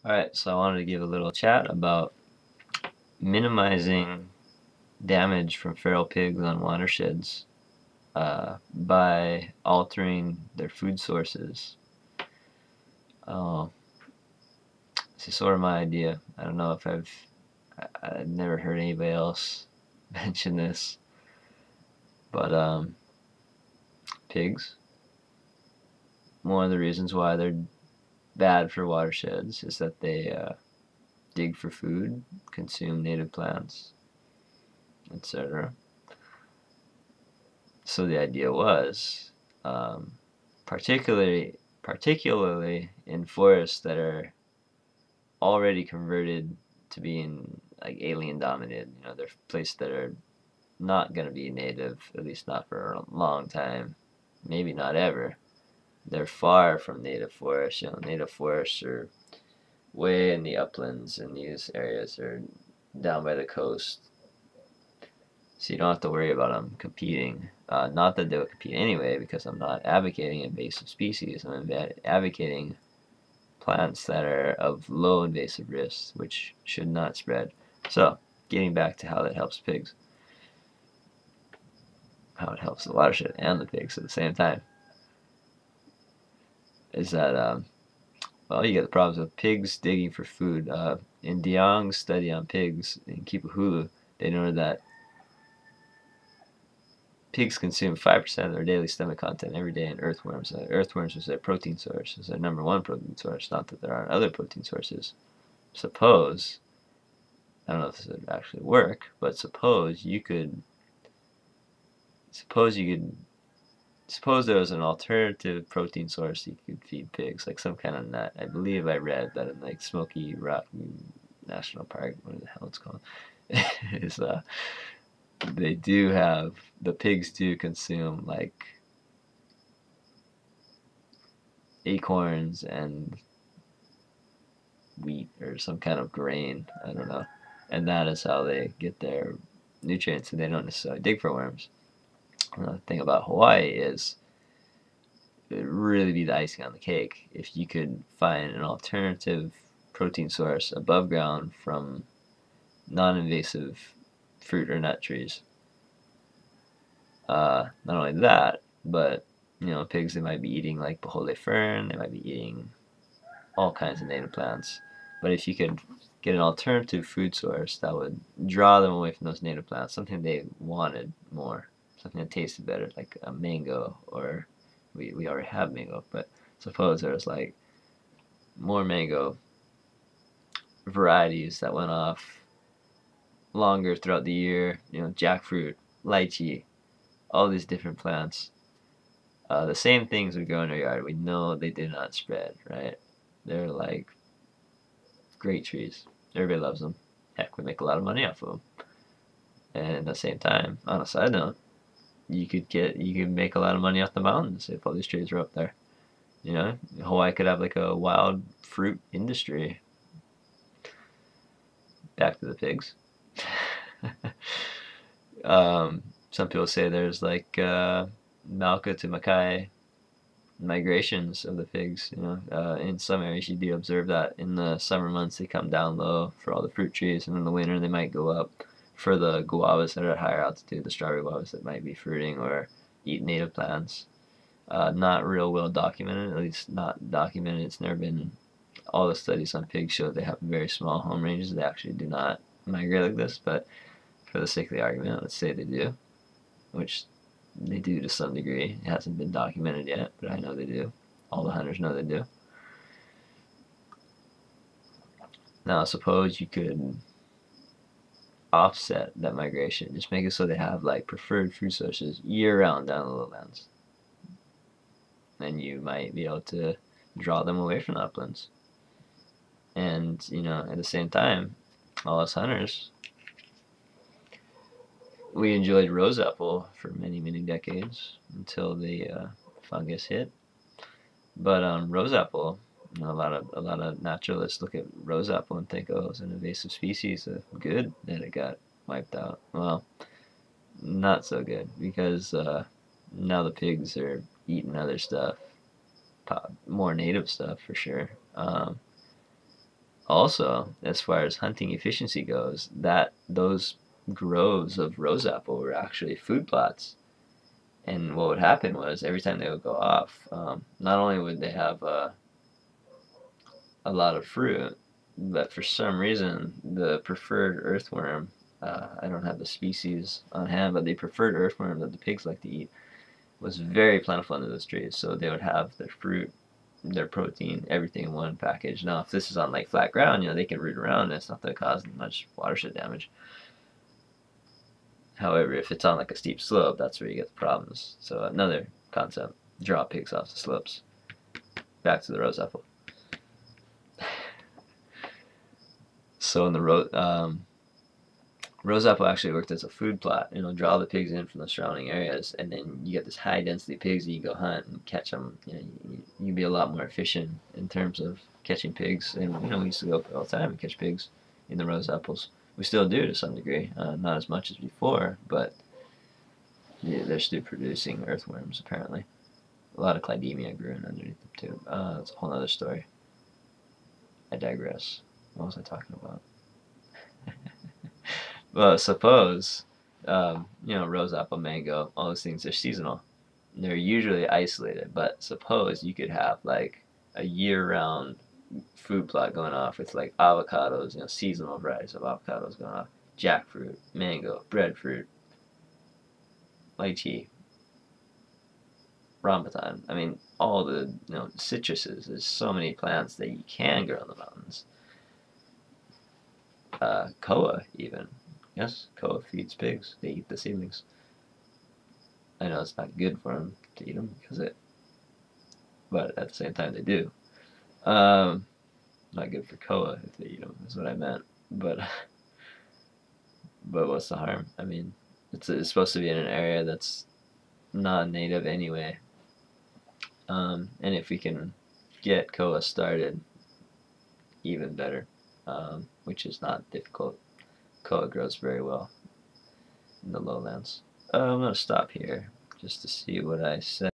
Alright, so I wanted to give a little chat about minimizing damage from feral pigs on watersheds by altering their food sources. This is sort of my idea. I don't know if I've never heard anybody else mention this, but pigs, one of the reasons why they're bad for watersheds is that they dig for food, consume native plants, etc. So the idea was, particularly in forests that are already converted to being like alien dominated. They're places that are not going to be native, at least not for a long time, maybe not ever. They're far from native forests. Native forests are way in the uplands, and these areas are down by the coast, so you don't have to worry about them competing. Not that they would compete anyway, because I'm not advocating invasive species. I'm advocating plants that are of low invasive risks, which should not spread. So, getting back to how that helps pigs, how it helps the watershed and the pigs at the same time, is that, well, you get the problems with pigs digging for food. In DeYoung's study on pigs in Kipahulu, they noted that pigs consume 5% of their daily stomach content every day in earthworms. Earthworms is their protein source, is their number one protein source, not that there aren't other protein sources. Suppose, I don't know if this would actually work, but suppose there was an alternative protein source you could feed pigs, like some kind of nut. I believe I read that in like Smoky Rock National Park, what the hell it's called, is the pigs do consume like acorns and wheat or some kind of grain, I don't know, and that is how they get their nutrients, and they don't necessarily dig for worms. Another thing about Hawaii is it would really be the icing on the cake if you could find an alternative protein source above ground from non-invasive fruit or nut trees. Not only that, but pigs, they might be eating like Pahole fern, they might be eating all kinds of native plants. But if you could get an alternative food source that would draw them away from those native plants, something they wanted more, something that tasted better, like a mango, or we already have mango, but suppose there was like more mango varieties that went off longer throughout the year, jackfruit, lychee, all these different plants. The same things would grow in our yard. We know they do not spread, right? They're like great trees. Everybody loves them. Heck, we make a lot of money off of them. And at the same time, on a side note, you could make a lot of money off the mountains if all these trees were up there. Hawaii could have like a wild fruit industry. Back to the pigs. Some people say there's like Malka to Makai migrations of the pigs. In some areas you do observe that in the summer months they come down low for all the fruit trees, and in the winter they might go up for the guavas that are at higher altitude, the strawberry guavas that might be fruiting or eat native plants. Not real well documented, at least not documented. It's never been. All the studies on pigs show they have very small home ranges. They actually do not migrate like this, but for the sake of the argument, let's say they do, which they do to some degree. It hasn't been documented yet, but I know they do. All the hunters know they do. Now, suppose you could offset that migration, just make it so they have like preferred food sources year-round down the lowlands. Then you might be able to draw them away from the uplands. And, at the same time, all us hunters, we enjoyed rose apple for many, many decades until the fungus hit. But rose apple, a lot of naturalists look at rose apple and think, oh, it's an invasive species. Good that it got wiped out. Well, not so good, because now the pigs are eating other stuff, more native stuff for sure. Also, as far as hunting efficiency goes, that those groves of rose apple were actually food plots. And what would happen was every time they would go off, not only would they have a lot of fruit, but for some reason the preferred earthworm, I don't have the species on hand, but the preferred earthworm that the pigs like to eat was very plentiful under those trees. So they would have their fruit, their protein, everything in one package. Now, if this is on like flat ground, they can root around and it's not going to cause much watershed damage. However, if it's on like a steep slope, that's where you get the problems. So another concept: draw pigs off the slopes. Back to the rose apple. So in the rose apple actually worked as a food plot. Draw the pigs in from the surrounding areas, and then you get this high density pigs. You can go hunt and catch them. You'd be a lot more efficient in terms of catching pigs. And we used to go all the time and catch pigs in the rose apples. We still do to some degree, not as much as before, but yeah, they're still producing earthworms apparently. A lot of clydemia grew in underneath them too. That's a whole other story. I digress. What was I talking about? Well, suppose, rose apple, mango, all those things are seasonal. They're usually isolated, but suppose you could have like a year-round food plot going off with like avocados, seasonal varieties of avocados going off, jackfruit, mango, breadfruit, lychee, rambutan. I mean, all the citruses. There's so many plants that you can grow in the mountains. Koa even. Yes, koa feeds pigs. They eat the seedlings. I know it's not good for them to eat them but at the same time they do. Not good for koa if they eat them, is what I meant. But what's the harm? I mean, it's supposed to be in an area that's non-native anyway. And if we can get koa started, even better, which is not difficult. Koa grows very well in the lowlands. I'm going to stop here just to see what I said.